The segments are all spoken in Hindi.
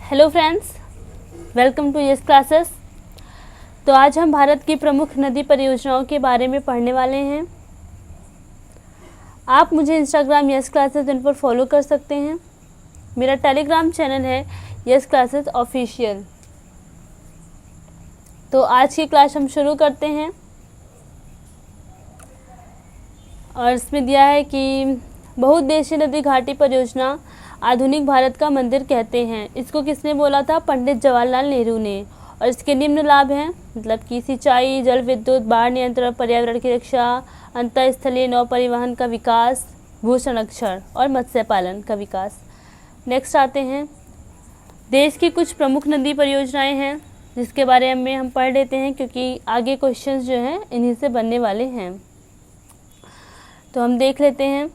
Hello friends, welcome to yes classes. तो आज हम भारत की प्रमुख नदी परियोजनाओं के बारे में पढ़ने वाले हैं। आप मुझे इंस्टाग्राम यस क्लासेस इन पर फॉलो कर सकते हैं। मेरा टेलीग्राम चैनल है यस क्लासेस ऑफिशियल। तो आज की क्लास हम शुरू करते हैं और इसमें दिया है कि बहुउद्देशीय नदी घाटी परियोजना आधुनिक भारत का मंदिर कहते हैं। इसको किसने बोला था? पंडित जवाहरलाल नेहरू ने। और इसके निम्न लाभ हैं, मतलब कि सिंचाई, जल विद्युत, बाढ़ नियंत्रण, पर्यावरण की रक्षा, अंतरस्थलीय नौ परिवहन का विकास, भू संरक्षण और मत्स्य पालन का विकास। नेक्स्ट आते हैं, देश की कुछ प्रमुख नदी परियोजनाएं हैं जिसके बारे में हम पढ़ लेते हैं क्योंकि आगे क्वेश्चंस जो हैं इन्हीं से बनने वाले हैं। तो हम देख लेते हैं।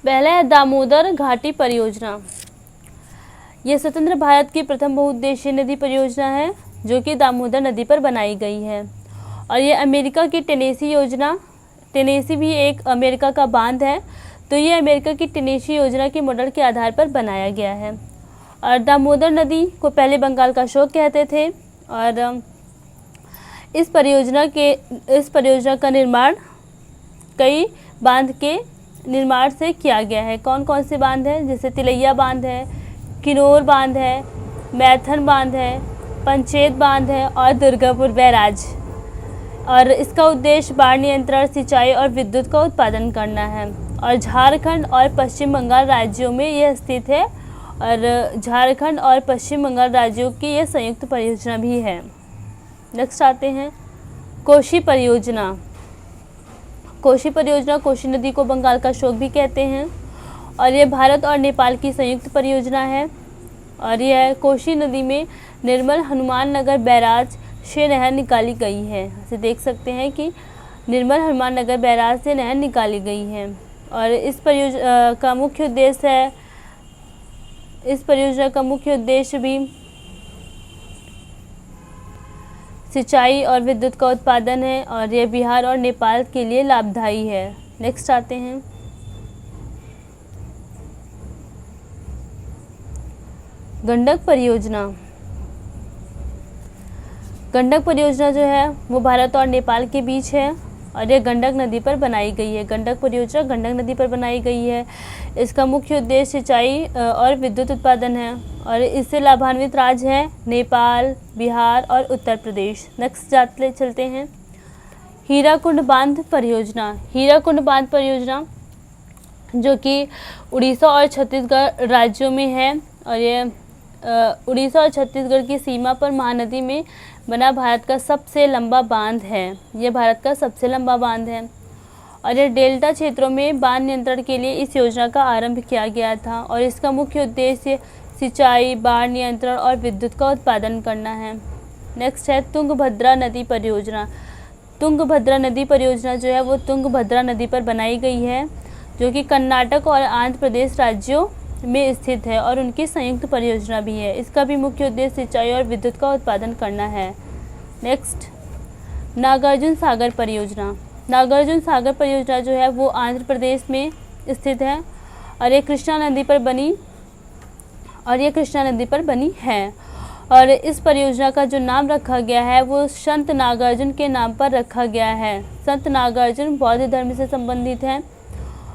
पहला है दामोदर घाटी परियोजना। यह स्वतंत्र भारत की प्रथम बहुउद्देशीय नदी परियोजना है जो कि दामोदर नदी पर बनाई गई है। और ये अमेरिका की टेनेसी योजना, टेनेसी भी एक अमेरिका का बांध है, तो ये अमेरिका की टेनेसी योजना के मॉडल के आधार पर बनाया गया है। और दामोदर नदी को पहले बंगाल का शोक कहते थे। और इस परियोजना का निर्माण कई बांध के निर्माण से किया गया है। कौन कौन से बांध हैं? जैसे तिलैया बांध है, किन्नौर बांध है, मैथन बांध है, पंचेत बांध है और दुर्गापुर बैराज। और इसका उद्देश्य बाढ़ नियंत्रण, सिंचाई और विद्युत का उत्पादन करना है। और झारखंड और पश्चिम बंगाल राज्यों में यह स्थित है। और झारखंड और पश्चिम बंगाल राज्यों की यह संयुक्त परियोजना भी है। नेक्स्ट आते हैं, कोशी परियोजना। कोशी परियोजना, कोशी नदी को बंगाल का शोक भी कहते हैं और ये भारत और नेपाल की संयुक्त परियोजना है। और यह कोशी नदी में निर्मल हनुमान नगर बैराज से नहर निकाली गई है। ऐसे देख सकते हैं कि निर्मल हनुमान नगर बैराज से नहर निकाली गई है। और इस परियोजना का मुख्य उद्देश्य भी सिंचाई और विद्युत का उत्पादन है और यह बिहार और नेपाल के लिए लाभदायी है। नेक्स्ट आते हैं, गंडक परियोजना। गंडक परियोजना जो है वो भारत और नेपाल के बीच है और यह गंडक नदी पर बनाई गई है। गंडक परियोजना गंडक नदी पर बनाई गई है। इसका मुख्य उद्देश्य सिंचाई और विद्युत उत्पादन है और इससे लाभान्वित राज्य हैं नेपाल, बिहार और उत्तर प्रदेश। नेक्स्ट चलते हैं, हीराकुंड बांध परियोजना। हीराकुंड बांध परियोजना जो कि उड़ीसा और छत्तीसगढ़ राज्यों में है और ये उड़ीसा और छत्तीसगढ़ की सीमा पर महानदी में बना भारत का सबसे लंबा बांध है। ये भारत का सबसे लंबा बांध है और ये डेल्टा क्षेत्रों में बांध नियंत्रण के लिए इस योजना का आरंभ किया गया था। और इसका मुख्य उद्देश्य सिंचाई, बाढ़ नियंत्रण और विद्युत का उत्पादन करना है। नेक्स्ट है तुंगभद्रा नदी परियोजना। तुंगभद्रा नदी परियोजना जो है वो तुंगभद्रा नदी पर बनाई गई है जो कि कर्नाटक और आंध्र प्रदेश राज्यों में स्थित है और उनकी संयुक्त परियोजना भी है। इसका भी मुख्य उद्देश्य सिंचाई और विद्युत का उत्पादन करना है। नेक्स्ट, नागार्जुन सागर परियोजना। नागार्जुन सागर परियोजना जो है वो आंध्र प्रदेश में स्थित है और ये कृष्णा नदी पर बनी है। और इस परियोजना का जो नाम रखा गया है वो संत नागार्जुन के नाम पर रखा गया है। संत नागार्जुन बौद्ध धर्म से संबंधित है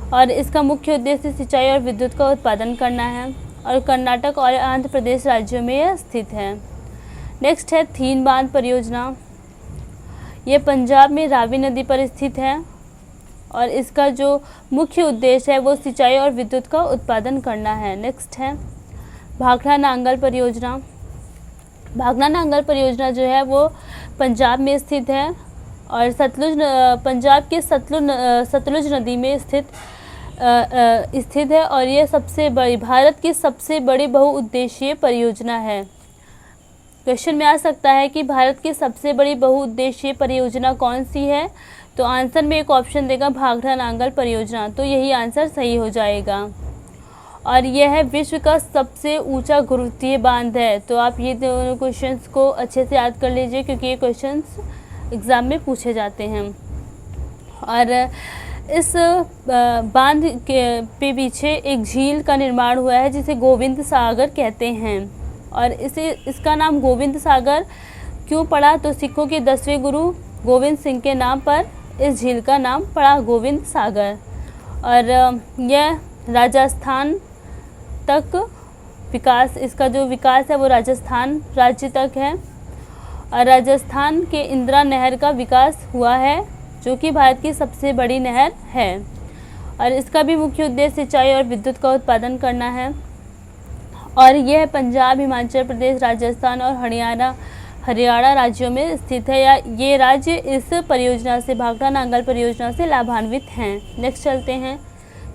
और इसका मुख्य उद्देश्य सिंचाई और विद्युत का उत्पादन करना है और कर्नाटक और आंध्र प्रदेश राज्यों में यह स्थित है। नेक्स्ट है थीन बांध परियोजना। ये पंजाब में रावी नदी पर स्थित है और इसका जो मुख्य उद्देश्य है वो सिंचाई और विद्युत का उत्पादन करना है। नेक्स्ट है भाखड़ा नांगल परियोजना। भाखड़ा नांगल परियोजना जो है वो पंजाब में स्थित है और पंजाब के सतलुज नदी में स्थित है और ये भारत की सबसे बड़ी बहुउद्देशीय परियोजना है। क्वेश्चन में आ सकता है कि भारत की सबसे बड़ी बहुउद्देशीय परियोजना कौन सी है? तो आंसर में एक ऑप्शन देगा भाखड़ा नांगल परियोजना, तो यही आंसर सही हो जाएगा। और यह है विश्व का सबसे ऊंचा गुरुत्वीय बांध है। तो आप ये दोनों क्वेश्चंस को अच्छे से याद कर लीजिए क्योंकि ये क्वेश्चंस एग्ज़ाम में पूछे जाते हैं। और इस बांध के पीछे एक झील का निर्माण हुआ है जिसे गोविंद सागर कहते हैं। और इसका नाम गोविंद सागर क्यों पड़ा, तो सिखों के 10वें गुरु गोविंद सिंह के नाम पर इस झील का नाम पड़ा गोविंद सागर। और यह राजस्थान तक विकास, इसका जो विकास है वो राजस्थान राज्य तक है। और राजस्थान के इंदिरा नहर का विकास हुआ है जो कि भारत की सबसे बड़ी नहर है। और इसका भी मुख्य उद्देश्य सिंचाई और विद्युत का उत्पादन करना है। और यह पंजाब, हिमाचल प्रदेश, राजस्थान और हरियाणा राज्यों में स्थित है, या ये राज्य इस परियोजना से, भाखड़ा नांगल परियोजना से लाभान्वित हैं। नेक्स्ट चलते हैं,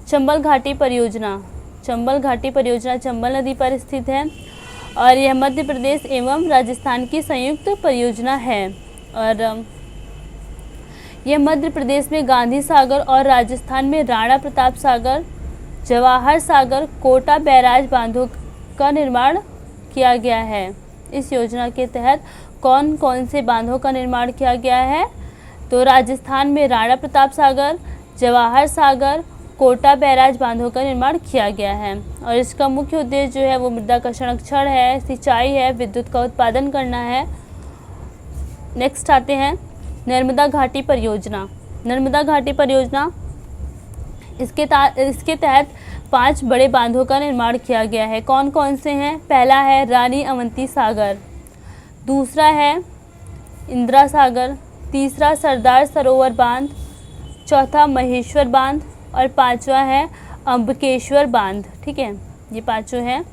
चंबल घाटी परियोजना। चंबल घाटी परियोजना चंबल नदी पर स्थित है और यह मध्य प्रदेश एवं राजस्थान की संयुक्त परियोजना है। और यह मध्य प्रदेश में गांधी सागर और राजस्थान में राणा प्रताप सागर, जवाहर सागर, कोटा बैराज बांधों का निर्माण किया गया है। इस योजना के तहत कौन कौन से बांधों का निर्माण किया गया है, तो राजस्थान में राणा प्रताप सागर, जवाहर सागर, कोटा बैराज बांधों का निर्माण किया गया है। और इसका मुख्य उद्देश्य जो है वो मृदा का संरक्षण है, सिंचाई है, विद्युत का उत्पादन करना है। नेक्स्ट आते हैं नर्मदा घाटी परियोजना। नर्मदा घाटी परियोजना, इसके तहत 5 बड़े बांधों का निर्माण किया गया है। कौन कौन से हैं? पहला है रानी अवंती सागर, दूसरा है इंदिरा सागर, तीसरा सरदार सरोवर बांध, चौथा महेश्वर बांध और 5वां है अम्बकेश्वर बांध। ठीक है, ये 5 हैं।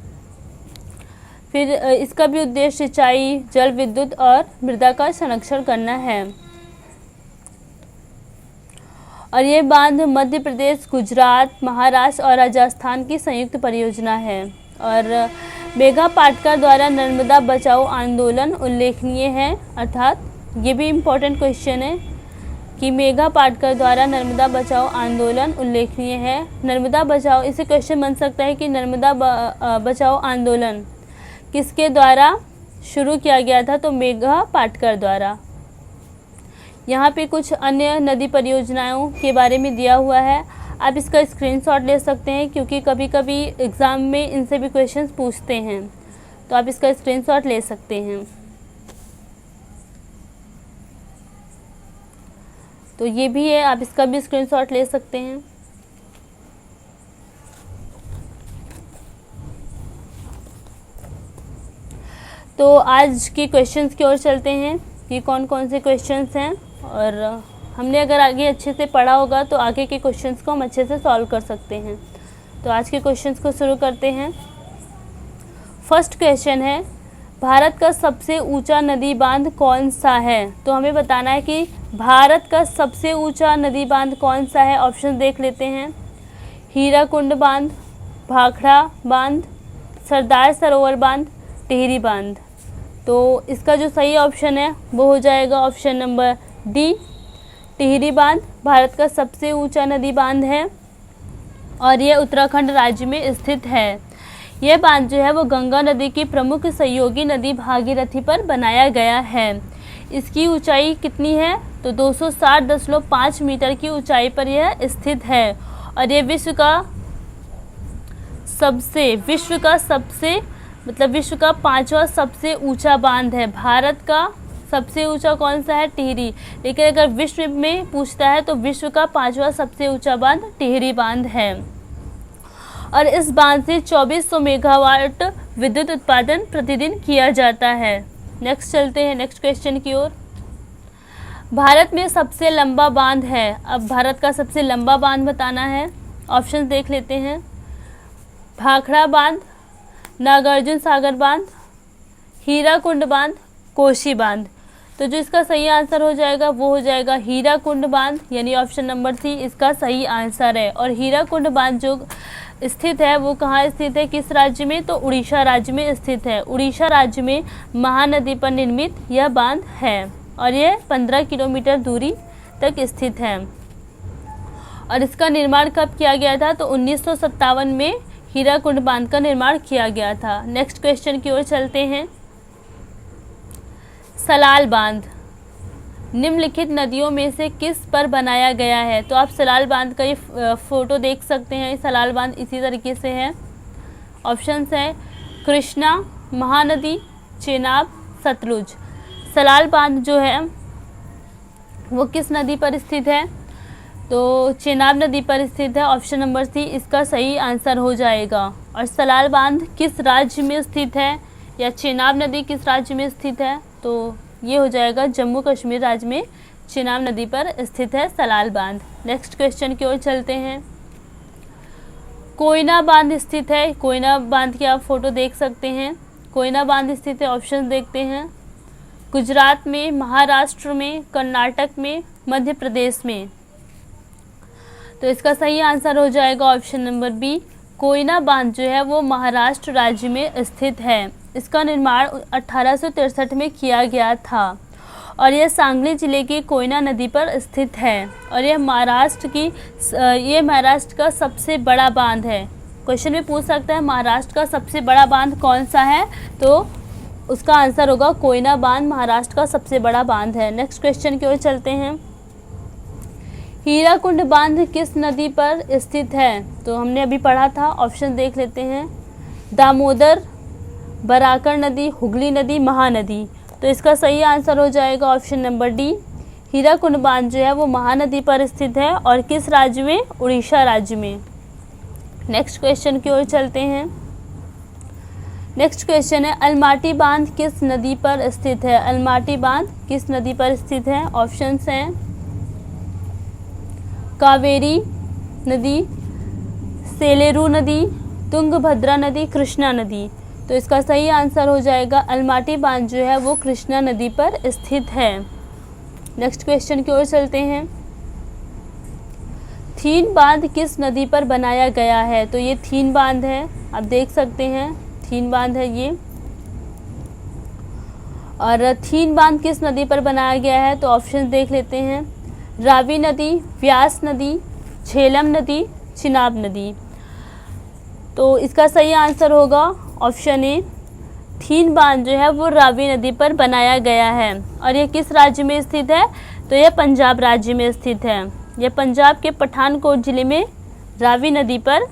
फिर इसका भी उद्देश्य सिंचाई, जल विद्युत और मृदा का संरक्षण करना है। और ये बांध मध्य प्रदेश, गुजरात, महाराष्ट्र और राजस्थान की संयुक्त परियोजना है। और मेघा पाटकर द्वारा नर्मदा बचाओ आंदोलन उल्लेखनीय है, अर्थात ये भी इम्पोर्टेंट क्वेश्चन है कि मेघा पाटकर द्वारा नर्मदा बचाओ आंदोलन उल्लेखनीय है। नर्मदा बचाओ, इसे क्वेश्चन बन सकता है कि नर्मदा बचाओ आंदोलन किसके द्वारा शुरू किया गया था, तो मेघा पाटकर द्वारा। यहाँ पे कुछ अन्य नदी परियोजनाओं के बारे में दिया हुआ है, आप इसका स्क्रीनशॉट ले सकते हैं क्योंकि कभी कभी एग्ज़ाम में इनसे भी क्वेश्चंस पूछते हैं, तो आप इसका स्क्रीनशॉट ले सकते हैं। तो ये भी है, आप इसका भी स्क्रीनशॉट ले सकते हैं। तो आज के क्वेश्चंस की ओर चलते हैं कि कौन कौन से क्वेश्चंस हैं, और हमने अगर आगे अच्छे से पढ़ा होगा तो आगे के क्वेश्चंस को हम अच्छे से सॉल्व कर सकते हैं। तो आज के क्वेश्चंस को शुरू करते हैं। फर्स्ट क्वेश्चन है, भारत का सबसे ऊंचा नदी बांध कौन सा है? तो हमें बताना है कि भारत का सबसे ऊंचा नदी बांध कौन सा है। ऑप्शन देख लेते हैं, हीराकुंड बांध, भाखड़ा बांध, सरदार सरोवर बांध, टिहरी बांध। तो इसका जो सही ऑप्शन है वो हो जाएगा ऑप्शन नंबर डी, टिहरी बांध भारत का सबसे ऊंचा नदी बांध है और ये उत्तराखंड राज्य में स्थित है। यह बांध जो है वो गंगा नदी की प्रमुख सहयोगी नदी भागीरथी पर बनाया गया है। इसकी ऊंचाई कितनी है? तो 260.5 मीटर की ऊंचाई पर यह स्थित है और ये विश्व का सबसे 5वां सबसे ऊंचा बांध है। भारत का सबसे ऊंचा कौन सा है? टिहरी। लेकिन अगर विश्व में पूछता है तो विश्व का 5वां सबसे ऊंचा बांध टिहरी बांध है और इस बांध से 2400 मेगावाट विद्युत उत्पादन प्रतिदिन किया जाता है। नेक्स्ट चलते हैं नेक्स्ट क्वेश्चन की ओर। भारत में सबसे लंबा बांध है। अब भारत का सबसे लंबा बांध बताना है। ऑप्शन देख लेते हैं, भाखड़ा बांध, नागार्जुन सागर बांध, हीराकुंड बांध, कोशी बांध। तो जो इसका सही आंसर हो जाएगा वो हो जाएगा हीराकुंड बांध, यानी ऑप्शन नंबर सी इसका सही आंसर है। और हीराकुंड बांध जो स्थित है वो कहाँ स्थित है, किस राज्य में? तो उड़ीसा राज्य में स्थित है। उड़ीसा राज्य में महानदी पर निर्मित यह बांध है और यह 15 किलोमीटर दूरी तक स्थित है। और इसका निर्माण कब किया गया था? तो 1957 में हीराकुंड बांध का निर्माण किया गया था। नेक्स्ट क्वेश्चन की ओर चलते हैं। सलाल बांध। निम्नलिखित नदियों में से किस पर बनाया गया है? तो आप सलाल बांध का ये फोटो देख सकते हैं। सलाल बांध इसी तरीके से है। ऑप्शंस है कृष्णा, महानदी, चेनाब, सतलुज। सलाल बांध जो है वो किस नदी पर स्थित है? तो चेनाब नदी पर स्थित है। ऑप्शन नंबर सी इसका सही आंसर हो जाएगा। और सलाल बांध किस राज्य में स्थित है, या चेनाब नदी किस राज्य में स्थित है? तो ये हो जाएगा जम्मू कश्मीर राज्य में चेनाब नदी पर स्थित है सलाल बांध। नेक्स्ट क्वेश्चन की ओर चलते हैं। कोयना बांध स्थित है। कोयना बांध की आप फोटो देख सकते हैं। कोयना बांध स्थित है। ऑप्शन देखते हैं। गुजरात में, महाराष्ट्र में, कर्नाटक में, मध्य प्रदेश में। तो इसका सही आंसर हो जाएगा ऑप्शन नंबर बी। कोयना बांध जो है वो महाराष्ट्र राज्य में स्थित है। इसका निर्माण 1863 में किया गया था और यह सांगली जिले की कोयना नदी पर स्थित है। और यह महाराष्ट्र का सबसे बड़ा बांध है। क्वेश्चन में पूछ सकता है महाराष्ट्र का सबसे बड़ा बांध कौन सा है, तो उसका आंसर होगा कोयना बांध महाराष्ट्र का सबसे बड़ा बांध है। नेक्स्ट क्वेश्चन की ओर चलते हैं। हीराकुंड बांध किस नदी पर स्थित है? तो हमने अभी पढ़ा था। ऑप्शन देख लेते हैं। दामोदर, बराकर नदी, हुगली नदी, महानदी। तो इसका सही आंसर हो जाएगा ऑप्शन नंबर डी। हीराकुंड बांध जो है वो महानदी पर स्थित है और किस राज्य में? उड़ीसा राज्य में। नेक्स्ट क्वेश्चन की ओर चलते हैं। नेक्स्ट क्वेश्चन है अलमाटी बांध किस नदी पर स्थित है? अलमाटी बांध किस नदी पर स्थित है? ऑप्शंस हैं कावेरी नदी, सेलेरू नदी, तुंगभद्रा नदी, कृष्णा नदी। तो इसका सही आंसर हो जाएगा अलमाटी बांध जो है वो कृष्णा नदी पर स्थित है। नेक्स्ट क्वेश्चन की ओर चलते हैं। थीन बांध किस नदी पर बनाया गया है? तो ये थीन बांध है, आप देख सकते हैं। थीन बांध है ये। और थीन बांध किस नदी पर बनाया गया है? तो ऑप्शन देख लेते हैं। रावी नदी, व्यास नदी, झेलम नदी, चिनाब नदी। तो इसका सही आंसर होगा ऑप्शन ए। थीन बांध जो है वो रावी नदी पर बनाया गया है और ये किस राज्य में स्थित है? तो यह पंजाब राज्य में स्थित है। यह पंजाब के पठानकोट जिले में रावी नदी पर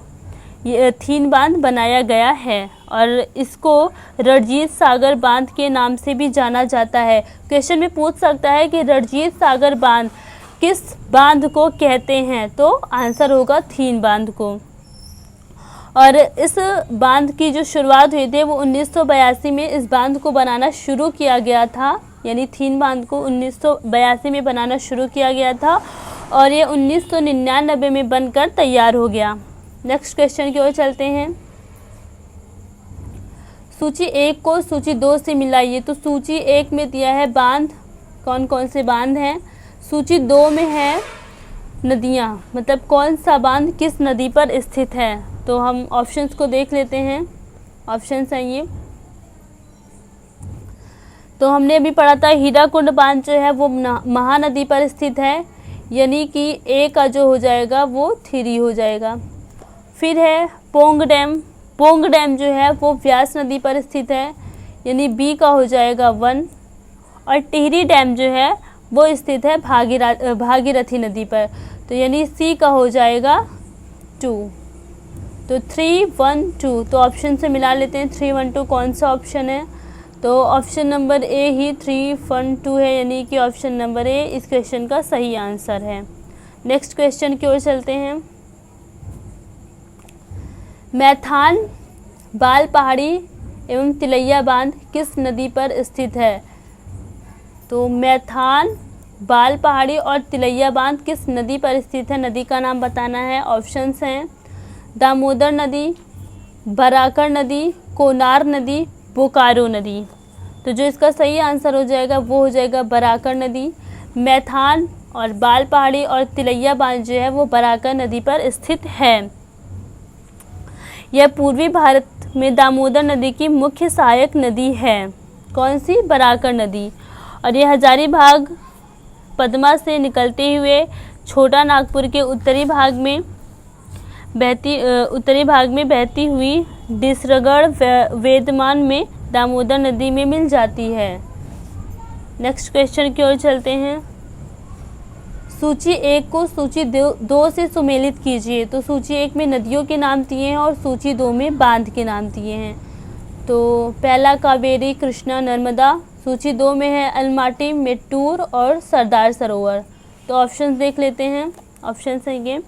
ये थीन बांध बनाया गया है और इसको रणजीत सागर बांध के नाम से भी जाना जाता है। क्वेश्चन में पूछ सकता है कि रणजीत सागर बांध किस बांध को कहते हैं? तो आंसर होगा थीन बांध को। और इस बांध की जो शुरुआत हुई थी वो 1982 में इस बांध को बनाना शुरू किया गया था। यानी थीन बांध को 1982 में बनाना शुरू किया गया था और ये 1999 में बनकर तैयार हो गया। नेक्स्ट क्वेश्चन की ओर चलते हैं। सूची 1 को सूची 2 से मिलाइए। तो सूची 1 में दिया है बांध, कौन कौन से बांध हैं। सूची 2 में है नदियाँ, मतलब कौन सा बांध किस नदी पर स्थित है। तो हम ऑप्शंस को देख लेते हैं। ऑप्शंस हैं ये। तो हमने अभी पढ़ा था हीराकुंड बांध जो है वो महानदी पर स्थित है, यानी कि ए का जो हो जाएगा वो 3 हो जाएगा। फिर है पोंग डैम। पोंग डैम जो है वो व्यास नदी पर स्थित है, यानी बी का हो जाएगा 1। और टिहरी डैम जो है वो स्थित है भागीरथी नदी पर, तो यानी सी का हो जाएगा 2। तो 3, 1, 2। तो ऑप्शन से मिला लेते हैं 3, 1, 2 कौन सा ऑप्शन है। तो ऑप्शन नंबर ए ही 3, 1, 2 है, यानी कि ऑप्शन नंबर ए इस क्वेश्चन का सही आंसर है। नेक्स्ट क्वेश्चन की ओर चलते हैं। मैथान, बाल पहाड़ी एवं तिलैया बांध किस नदी पर स्थित है? तो मैथान, बाल पहाड़ी और तिलैया बांध किस नदी पर स्थित है? नदी का नाम बताना है। ऑप्शंस हैं दामोदर नदी, बराकर नदी, कोनार नदी, बोकारो नदी। तो जो इसका सही आंसर हो जाएगा वो हो जाएगा बराकर नदी। मैथान और बाल पहाड़ी और तिलैया बांध जो है वो बराकर नदी पर स्थित है। यह पूर्वी भारत में दामोदर नदी की मुख्य सहायक नदी है। कौन सी? बराकर नदी। और यह हजारीबाग पद्मा से निकलते हुए छोटा नागपुर के उत्तरी भाग में बहती हुई डिसरगढ़ वेदमान में दामोदर नदी में मिल जाती है। नेक्स्ट क्वेश्चन की ओर चलते हैं। सूची 1 को सूची 2 से सुमेलित कीजिए। तो सूची 1 में नदियों के नाम दिए हैं और सूची 2 में बांध के नाम दिए हैं। तो पहला कावेरी, कृष्णा, नर्मदा। सूची 2 में है अलमाटी, मेट्टूर और सरदार सरोवर। तो ऑप्शन देख लेते हैं। ऑप्शन है ये।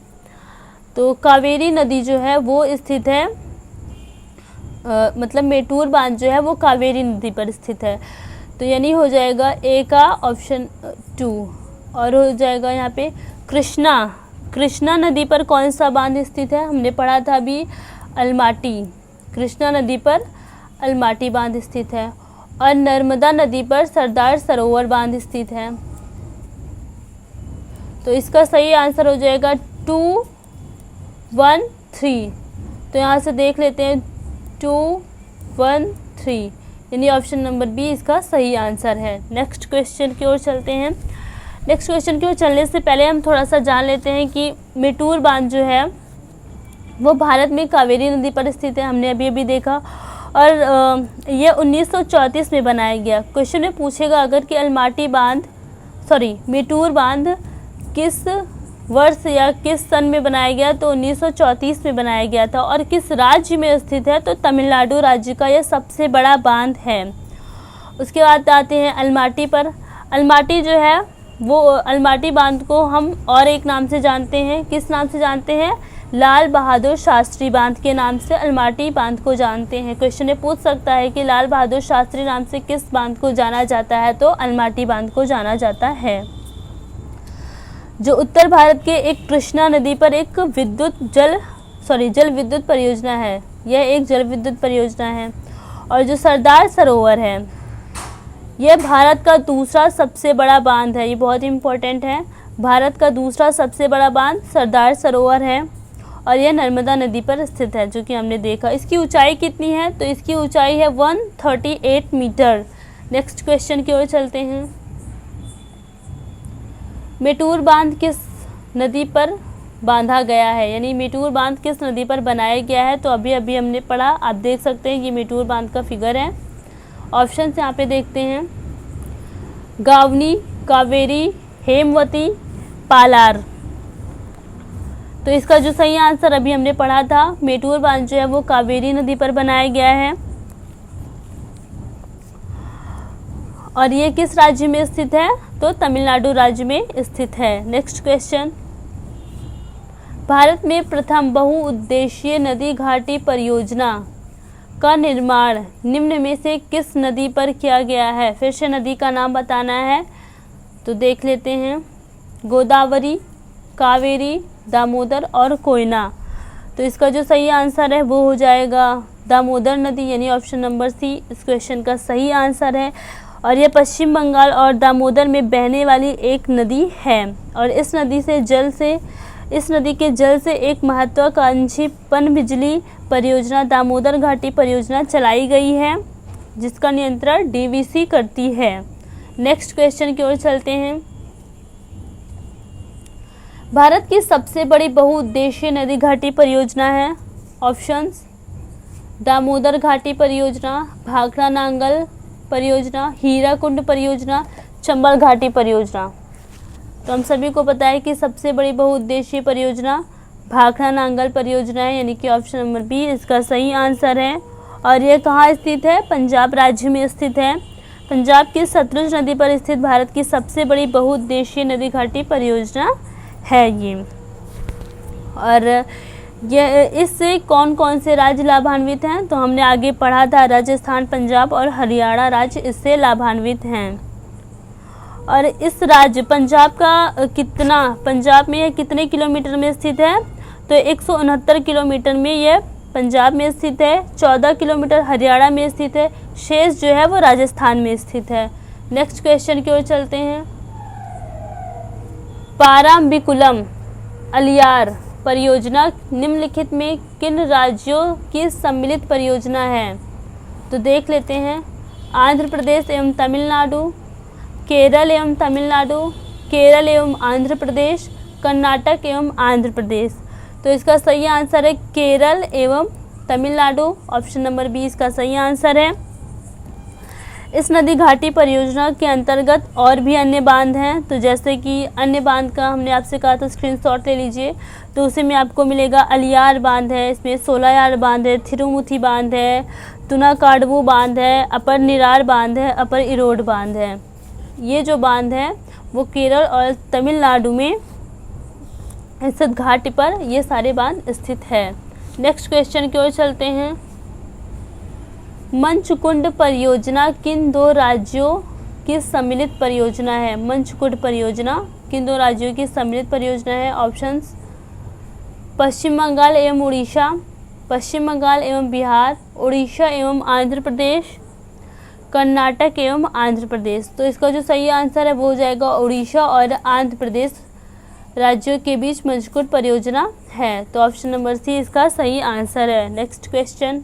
तो कावेरी नदी जो है वो स्थित है मतलब मेट्टूर बांध जो है वो कावेरी नदी पर स्थित है। तो यानी हो जाएगा ए का ऑप्शन 2। और हो जाएगा यहाँ पे कृष्णा नदी पर कौन सा बांध स्थित है? हमने पढ़ा था अभी अलमाटी। कृष्णा नदी पर अलमाटी बांध स्थित है। और नर्मदा नदी पर सरदार सरोवर बांध स्थित है। तो इसका सही आंसर हो जाएगा 2, 1, 3। तो यहाँ से देख लेते हैं 2, 1, 3, यानी ऑप्शन नंबर बी इसका सही आंसर है। नेक्स्ट क्वेश्चन की ओर चलते हैं। नेक्स्ट क्वेश्चन की ओर चलने से पहले हम थोड़ा सा जान लेते हैं कि मेट्टूर बांध जो है वो भारत में कावेरी नदी पर स्थित है। हमने अभी देखा। और ये 1934 में बनाया गया। क्वेश्चन में पूछेगा अगर कि मेट्टूर बांध किस वर्ष या किस सन में बनाया गया, तो 1934 में बनाया गया था। और किस राज्य में स्थित है, तो तमिलनाडु राज्य का यह सबसे बड़ा बांध है। उसके बाद आते हैं अलमाटी पर। अलमाटी जो है वो अलमाटी बांध को हम और एक नाम से जानते हैं। किस नाम से जानते हैं? लाल बहादुर शास्त्री बांध के नाम से अलमाटी बांध को जानते हैं। क्वेश्चन में पूछ सकता है कि लाल बहादुर शास्त्री नाम से किस बांध को जाना जाता है, तो अलमाटी बांध को जाना जाता है। जो उत्तर भारत के एक कृष्णा नदी पर एक जल विद्युत परियोजना है। यह एक जल विद्युत परियोजना है। और जो सरदार सरोवर है यह भारत का दूसरा सबसे बड़ा बांध है। ये बहुत इम्पोर्टेंट है। भारत का दूसरा सबसे बड़ा बांध सरदार सरोवर है और यह नर्मदा नदी पर स्थित है, जो कि हमने देखा। इसकी ऊंचाई कितनी है? तो इसकी ऊंचाई है 138 मीटर। नेक्स्ट क्वेश्चन की ओर चलते हैं। मेट्टूर बांध किस नदी पर बांधा गया है, यानी मेट्टूर बांध किस नदी पर बनाया गया है? तो अभी हमने पढ़ा। आप देख सकते हैं ये मेट्टूर बांध का फिगर है। ऑप्शन यहाँ पे देखते हैं। गावनी, कावेरी, हेमवती, पालार। तो इसका जो सही आंसर अभी हमने पढ़ा था, मेट्टूर बांध जो है वो कावेरी नदी पर बनाया गया है। और ये किस राज्य में स्थित है? तो तमिलनाडु राज्य में स्थित है। Next question. भारत में प्रथम बहुउद्देशीय नदी घाटी परियोजना का निर्माण निम्न में से किस नदी पर किया गया है? फिर से नदी का नाम बताना है। तो देख लेते हैं। गोदावरी, कावेरी, दामोदर और कोयना। तो इसका जो सही आंसर है वो हो जाएगा दामोदर नदी, यानी ऑप्शन नंबर सी इस क्वेश्चन का सही आंसर है। और यह पश्चिम बंगाल और दामोदर में बहने वाली एक नदी है। और इस नदी के जल से एक महत्वाकांक्षी पनबिजली परियोजना दामोदर घाटी परियोजना चलाई गई है, जिसका नियंत्रण डीवीसी करती है। नेक्स्ट क्वेश्चन की ओर चलते हैं। भारत की सबसे बड़ी बहुउद्देशीय नदी घाटी परियोजना है। ऑप्शंस: दामोदर घाटी परियोजना, भाखड़ा नांगल परियोजना, हीराकुंड परियोजना, चंबल घाटी परियोजना। तो हम सभी को पता है कि सबसे बड़ी बहुउद्देशीय परियोजना भाखड़ा नांगल परियोजना है, यानी कि ऑप्शन नंबर बी इसका सही आंसर है। और यह कहाँ स्थित है? पंजाब राज्य में स्थित है। पंजाब की सतलुज नदी पर स्थित भारत की सबसे बड़ी बहुउद्देशीय नदी घाटी परियोजना है ये। और इससे कौन कौन से राज्य लाभान्वित हैं? तो हमने आगे पढ़ा था राजस्थान, पंजाब और हरियाणा राज्य इससे लाभान्वित हैं। और इस राज्य पंजाब में यह कितने किलोमीटर में स्थित है? तो 169 किलोमीटर में यह पंजाब में स्थित है। 14 किलोमीटर हरियाणा में स्थित है। शेष जो है वो राजस्थान में स्थित है। नेक्स्ट क्वेश्चन की ओर चलते हैं। पाराम्बिकुलम अलियार परियोजना निम्नलिखित में किन राज्यों की सम्मिलित परियोजना है? तो देख लेते हैं। आंध्र प्रदेश एवं तमिलनाडु, केरल एवं तमिलनाडु, केरल एवं आंध्र प्रदेश, कर्नाटक एवं आंध्र प्रदेश। तो इसका सही आंसर है केरल एवं तमिलनाडु। ऑप्शन नंबर बी इसका सही आंसर है। इस नदी घाटी परियोजना के अंतर्गत और भी अन्य बांध हैं, तो जैसे कि अन्य बांध का हमने आपसे कहा था स्क्रीनशॉट ले लीजिए, तो उसी में आपको मिलेगा अलियार बांध है, इसमें सोलायार बांध है, थिरुमुथी बांध है, तुनाकाडवू बांध है, अपर निरार बांध है, अपर इरोड बांध है। ये जो बांध है वो केरल और तमिलनाडु में स्थित घाटी पर ये सारे बांध स्थित है। नेक्स्ट क्वेश्चन की ओर चलते हैं। मंचकुंड परियोजना किन दो राज्यों की सम्मिलित परियोजना है? मंचकुंड परियोजना किन दो राज्यों की सम्मिलित परियोजना है? ऑप्शंस पश्चिम बंगाल एवं उड़ीसा, पश्चिम बंगाल एवं बिहार, उड़ीसा एवं आंध्र प्रदेश, कर्नाटक एवं आंध्र प्रदेश। तो इसका जो सही आंसर है वो हो जाएगा उड़ीसा और आंध्र प्रदेश राज्यों के बीच मंचकुंड परियोजना है। तो ऑप्शन नंबर सी इसका सही आंसर है। नेक्स्ट क्वेश्चन,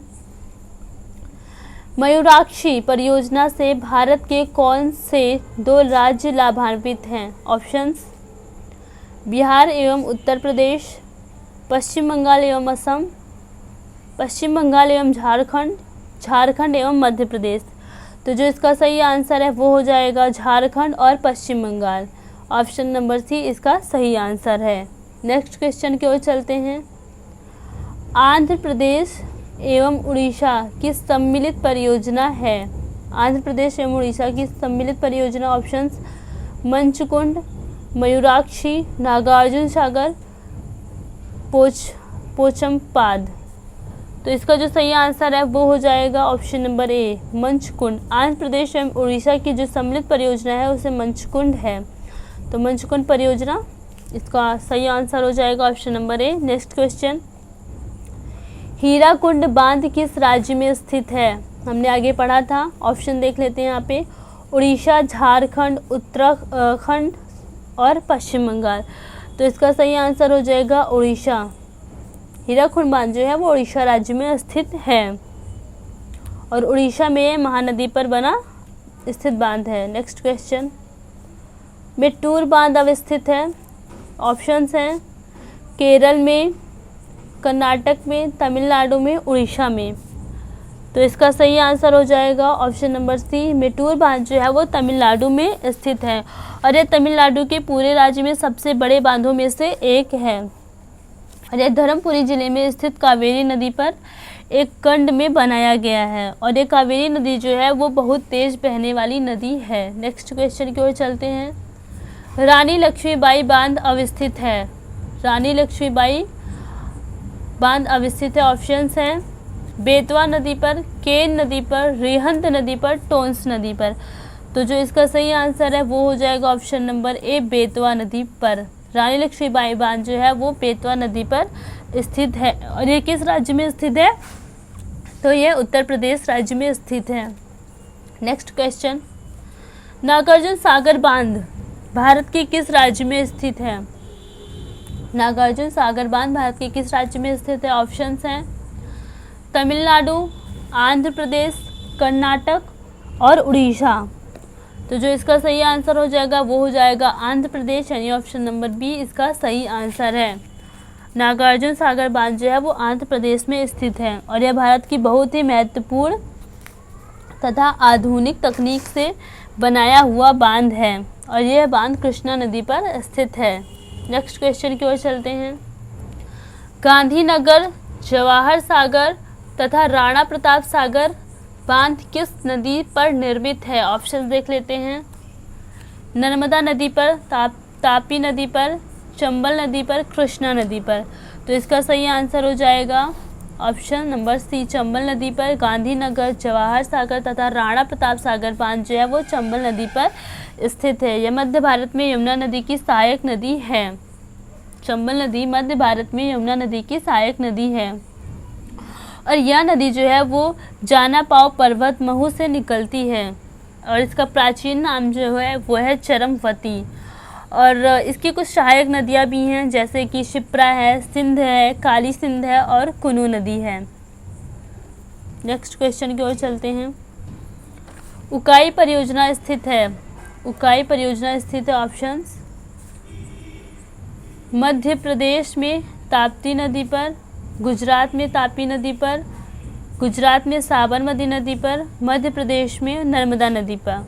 मयूराक्षी परियोजना से भारत के कौन से दो राज्य लाभान्वित हैं? ऑप्शंस बिहार एवं उत्तर प्रदेश, पश्चिम बंगाल एवं असम, पश्चिम बंगाल एवं झारखंड, झारखंड एवं मध्य प्रदेश। तो जो इसका सही आंसर है वो हो जाएगा झारखंड और पश्चिम बंगाल। ऑप्शन नंबर सी इसका सही आंसर है। नेक्स्ट क्वेश्चन की ओर चलते हैं। आंध्र प्रदेश एवं उड़ीसा की सम्मिलित परियोजना है। आंध्र प्रदेश एवं उड़ीसा की सम्मिलित परियोजना ऑप्शंस मंचकुंड, मयूराक्षी, नागार्जुन सागर, पोचमपाद। तो इसका जो सही आंसर है वो हो जाएगा option number A मंचकुंड। Andhra Pradesh एवं उड़ीसा की जो सम्मिलित परियोजना है उसे मंचकुंड है। तो मंचकुंड परियोजना इसका सही आंसर हो जाएगा option number A. Next question, Hirakud बांध किस राज्य में स्थित है? हमने आगे पढ़ा था, ऑप्शन देख लेते हैं यहाँ पे, उड़ीसा, झारखंड, उत्तराखंड और पश्चिम बंगाल। तो इसका सही आंसर हो जाएगा उड़ीसा। हीराकुंड बांध जो है वो उड़ीसा राज्य में स्थित है और उड़ीसा में महानदी पर बना स्थित बांध है। नेक्स्ट क्वेश्चन, मेट्टूर बांध अवस्थित है। ऑप्शंस हैं केरल में, कर्नाटक में, तमिलनाडु में, उड़ीसा में। तो इसका सही आंसर हो जाएगा ऑप्शन नंबर सी मेट्टूर बांध जो है वो तमिलनाडु में स्थित है और यह तमिलनाडु के पूरे राज्य में सबसे बड़े बांधों में से एक है और यह धर्मपुरी जिले में स्थित कावेरी नदी पर एक कंड में बनाया गया है और ये कावेरी नदी जो है वो बहुत तेज बहने वाली नदी है। नेक्स्ट क्वेश्चन की ओर चलते हैं। रानी लक्ष्मीबाई बांध अवस्थित है। रानी लक्ष्मीबाई बांध अवस्थित है। ऑप्शंस हैं बेतवा नदी पर, केन नदी पर, रिहंद नदी पर, टोंस नदी पर। तो जो इसका सही आंसर है वो हो जाएगा ऑप्शन नंबर ए बेतवा नदी पर। रानी लक्ष्मीबाई बांध जो है वो बेतवा नदी पर स्थित है और ये किस राज्य में स्थित है? तो ये उत्तर प्रदेश राज्य में स्थित है। नेक्स्ट क्वेश्चन, नागार्जुन सागर बांध भारत के किस राज्य में स्थित है? नागार्जुन सागर बांध भारत के किस राज्य में स्थित है? ऑप्शंस हैं तमिलनाडु, आंध्र प्रदेश, कर्नाटक और उड़ीसा। तो जो इसका सही आंसर हो जाएगा वो हो जाएगा आंध्र प्रदेश, यानी ऑप्शन नंबर बी इसका सही आंसर है। नागार्जुन सागर बांध जो है वो आंध्र प्रदेश में स्थित है और यह भारत की बहुत ही महत्वपूर्ण तथा आधुनिक तकनीक से बनाया हुआ बांध है और यह बांध कृष्णा नदी पर स्थित है। नेक्स्ट क्वेश्चन की ओर चलते हैं। गांधीनगर, जवाहर सागर तथा राणा प्रताप सागर बांध किस नदी पर निर्मित है? ऑप्शन देख लेते हैं। नर्मदा नदी पर, तापी नदी पर, चंबल नदी पर, कृष्णा नदी पर। तो इसका सही आंसर हो जाएगा ऑप्शन नंबर सी चंबल नदी पर। गांधीनगर, जवाहर सागर तथा राणा प्रताप सागर बांध जो है वो चंबल नदी पर स्थित है। यह मध्य भारत में यमुना नदी की सहायक नदी है। चंबल नदी मध्य भारत में यमुना नदी की सहायक नदी है और यह नदी जो है वो जानापाव पर्वत महू से निकलती है और इसका प्राचीन नाम जो है वो है चरमवती और इसकी कुछ सहायक नदियाँ भी हैं जैसे कि शिप्रा है, सिंध है, काली सिंध है और कुनू नदी है। नेक्स्ट क्वेश्चन की ओर चलते हैं। उकाई परियोजना स्थित है। उकाई परियोजना स्थित है। ऑप्शंस मध्य प्रदेश में ताप्ती नदी पर, गुजरात में तापी नदी पर, गुजरात में साबरमती नदी पर, मध्य प्रदेश में नर्मदा नदी पर।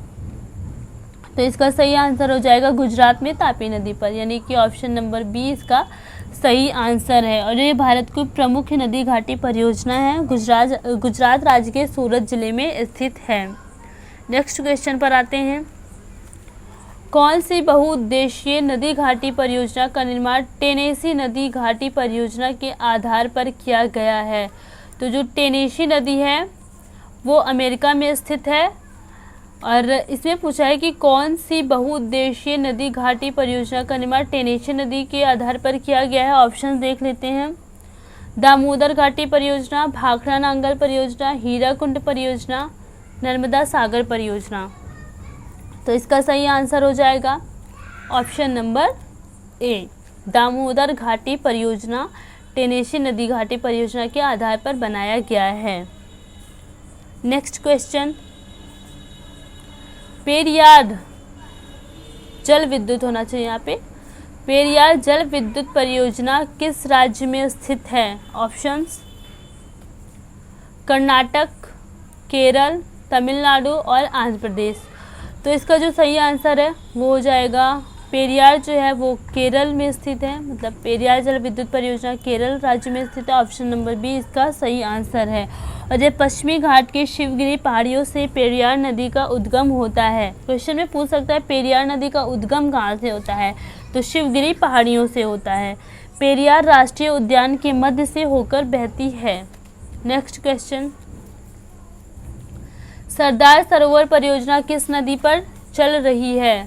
तो इसका सही आंसर हो जाएगा गुजरात में तापी नदी पर, यानी कि ऑप्शन नंबर बी इसका सही आंसर है। और ये भारत की प्रमुख नदी घाटी परियोजना है, गुजरात राज्य के सूरत जिले में स्थित है। नेक्स्ट क्वेश्चन पर आते हैं। कौन सी बहुउद्देशीय नदी घाटी परियोजना का निर्माण टेनेसी नदी घाटी परियोजना के आधार पर किया गया है? तो जो टेनेसी नदी है वो अमेरिका में स्थित है, और इसमें पूछा है कि कौन सी बहुउद्देशीय नदी घाटी परियोजना का निर्माण टेनेसी नदी के आधार पर किया गया है। ऑप्शन देख लेते हैं। दामोदर घाटी परियोजना, भाखड़ा नांगल परियोजना, हीराकुंड परियोजना, नर्मदा सागर परियोजना। तो इसका सही आंसर हो जाएगा ऑप्शन नंबर ए, दामोदर घाटी परियोजना टेनेसी नदी घाटी परियोजना के आधार पर बनाया गया है। नेक्स्ट क्वेश्चन, पेरियार जल विद्युत होना चाहिए यहाँ पे। पेरियार जल विद्युत परियोजना किस राज्य में स्थित है? ऑप्शंस कर्नाटक, केरल, तमिलनाडु और आंध्र प्रदेश। तो इसका जो सही आंसर है वो हो जाएगा, पेरियार जो है वो केरल में स्थित है, मतलब पेरियार जल विद्युत परियोजना केरल राज्य में स्थित है। ऑप्शन नंबर बी इसका सही आंसर है। और ये पश्चिमी घाट के शिवगिरी पहाड़ियों से पेरियार नदी का उद्गम होता है। क्वेश्चन में पूछ सकता है पेरियार नदी का उद्गम कहाँ से होता है? तो शिवगिरी पहाड़ियों से होता है। पेरियार राष्ट्रीय उद्यान के मध्य से होकर बहती है। नेक्स्ट क्वेश्चन, सरदार सरोवर परियोजना किस नदी पर चल रही है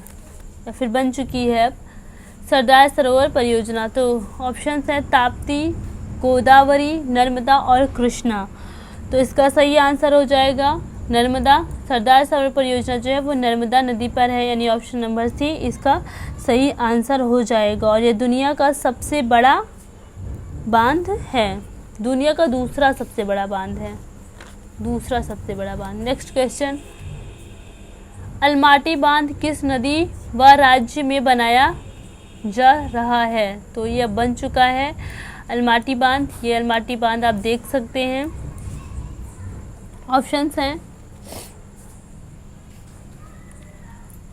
या फिर बन चुकी है अब? सरदार सरोवर परियोजना, तो ऑप्शंस हैं ताप्ती, गोदावरी, नर्मदा और कृष्णा। तो इसका सही आंसर हो जाएगा नर्मदा। सरदार सरोवर परियोजना जो है वो नर्मदा नदी पर है, यानी ऑप्शन नंबर सी इसका सही आंसर हो जाएगा। और ये दुनिया का सबसे बड़ा बांध है, दुनिया का दूसरा सबसे बड़ा बांध है, दूसरा सबसे बड़ा बांध। नेक्स्ट क्वेश्चन, अलमाटी बांध किस नदी व राज्य में बनाया जा रहा है? तो ये अब बन चुका है अलमाटी बांध। ये अलमाटी बांध आप देख सकते हैं। ऑप्शंस हैं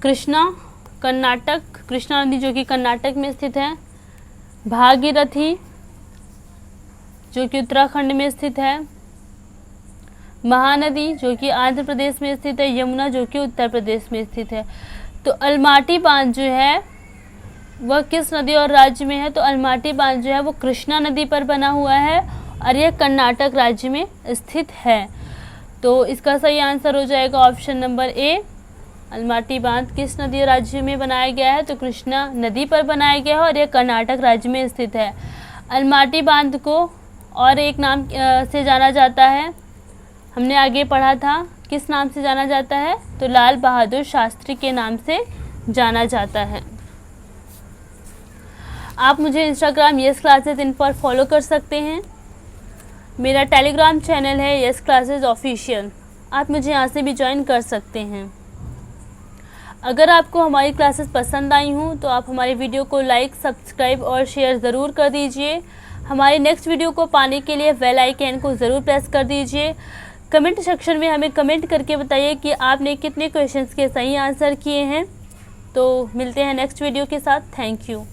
कृष्णा कर्नाटक, कृष्णा नदी जो कि कर्नाटक में स्थित है, भागीरथी जो कि उत्तराखंड में स्थित है, महानदी जो कि आंध्र प्रदेश में स्थित है, यमुना जो कि उत्तर प्रदेश में स्थित है। तो अलमाटी बांध जो है वह किस नदी और राज्य में है? तो अलमाटी बांध जो है वो कृष्णा नदी पर बना हुआ है और यह कर्नाटक राज्य में स्थित है। तो इसका सही आंसर हो जाएगा ऑप्शन नंबर ए, अलमाटी बांध किस नदी और राज्य में बनाया गया है? तो कृष्णा नदी पर बनाया गया है और यह कर्नाटक राज्य में स्थित है। अलमाटी बांध को और एक नाम से जाना जाता है, हमने आगे पढ़ा था, किस नाम से जाना जाता है? तो लाल बहादुर शास्त्री के नाम से जाना जाता है। आप मुझे इंस्टाग्राम यस क्लासेस इन पर फॉलो कर सकते हैं। मेरा टेलीग्राम चैनल है यस क्लासेस ऑफिशियल, आप मुझे यहाँ से भी ज्वाइन कर सकते हैं। अगर आपको हमारी क्लासेस पसंद आई हों तो आप हमारी वीडियो को लाइक, सब्सक्राइब और शेयर ज़रूर कर दीजिए। हमारी नेक्स्ट वीडियो को पाने के लिए बेल आइकन को ज़रूर प्रेस कर दीजिए। कमेंट सेक्शन में हमें कमेंट करके बताइए कि आपने कितने क्वेश्चंस के सही आंसर किए हैं। तो मिलते हैं नेक्स्ट वीडियो के साथ। Thank you.